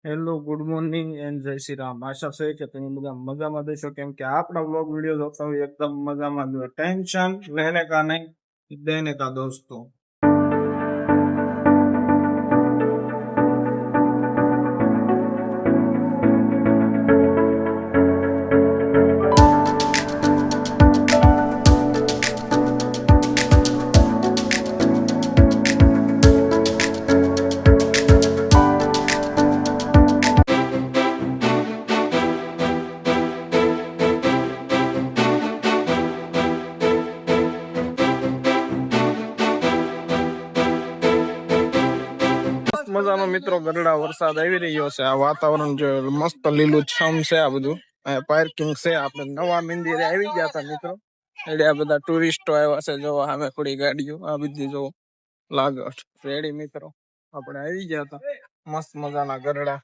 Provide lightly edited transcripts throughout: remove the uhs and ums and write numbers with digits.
Hello, good morning and જય શ્રી રામ। આશા છે કે તમે બધા મજામાં દેશો, કેમ કે આપણા વ્લોગ વિડીયો જોતા હોય એકદમ મજામાં જો। ટેન્શન રહેને કા નહીં, દેને કા દોસ્તો। મજાનો મિત્રો ગરડા વરસાદ આવી રહ્યો છે। આ વાતાવરણ જો મસ્ત લીલું છમ છે। આ બધું પાર્કિંગ છે। આપણે નવા મંદિરે આવી ગયા હતા મિત્રો, એટલે આ બધા ટુરિસ્ટો આવ્યા છે। જો સામે થોડી ગાડીઓ આ બધી જો લાગટ રેડી મિત્રો, આપણે આવી ગયા હતા મસ્ત મજાના ગરડા।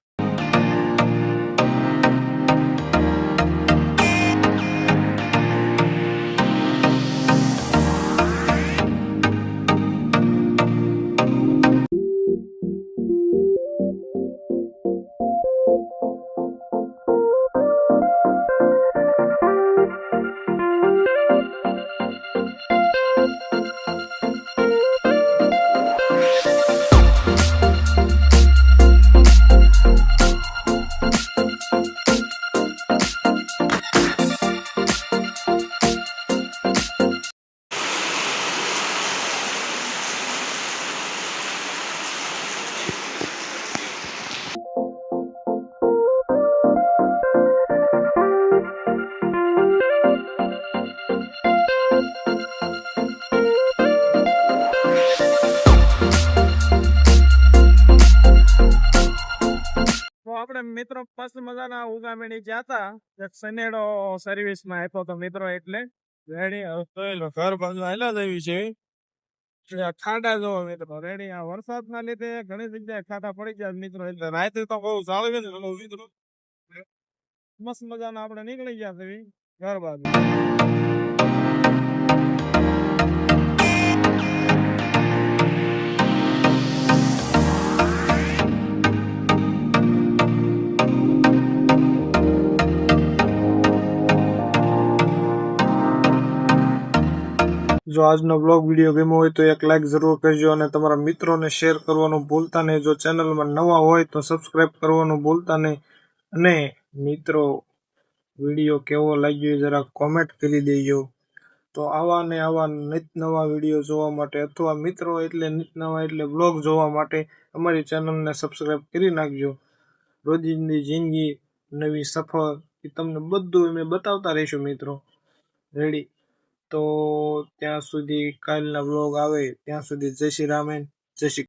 આપણે મિત્રો મસ્ત મજાના ઉગામેડી જતા એક સનેડો સર્વિસ માં આપ્યો તો મિત્રો, એટલે રેડી ઘર બાજુ હાલા દેવી છે। ખાડા જોવો મિત્રો રેડી, આ વરસાદ ના લીધે ઘણી જગ્યાએ ખાડા પડી ગયા મિત્રો, એટલે રાતે તો બહુ જાળવી ને મિત્રો મસ્ત મજાના આપણે નીકળી ગયા છે ઘર બાજુ। જો આજનો બ્લોગ વિડીયો ગમ્યો હોય તો એક લાઈક જરૂર કરજો અને તમારા મિત્રોને શેર કરવાનું ભૂલતા નહીં। જો ચેનલમાં નવા હોય તો સબસ્ક્રાઇબ કરવાનું ભૂલતા નહીં। અને મિત્રો વિડીયો કેવો લાગ્યો જરા કોમેન્ટ કરી દેજો। તો આવા ને આવા નિત નવા વિડીયો જોવા માટે અથવા મિત્રો એટલે નિત નવા એટલે બ્લોગ જોવા માટે અમારી ચેનલને સબસ્ક્રાઇબ કરી નાખજો। રોજિંદી જિંદગી નવી સફર એ તમને બધું અમે બતાવતા રહીશું મિત્રો રેડી। તો ત્યાં સુધી કાલના બ્લોગ આવે ત્યાં સુધી જય શ્રી રામ, જય શ્રી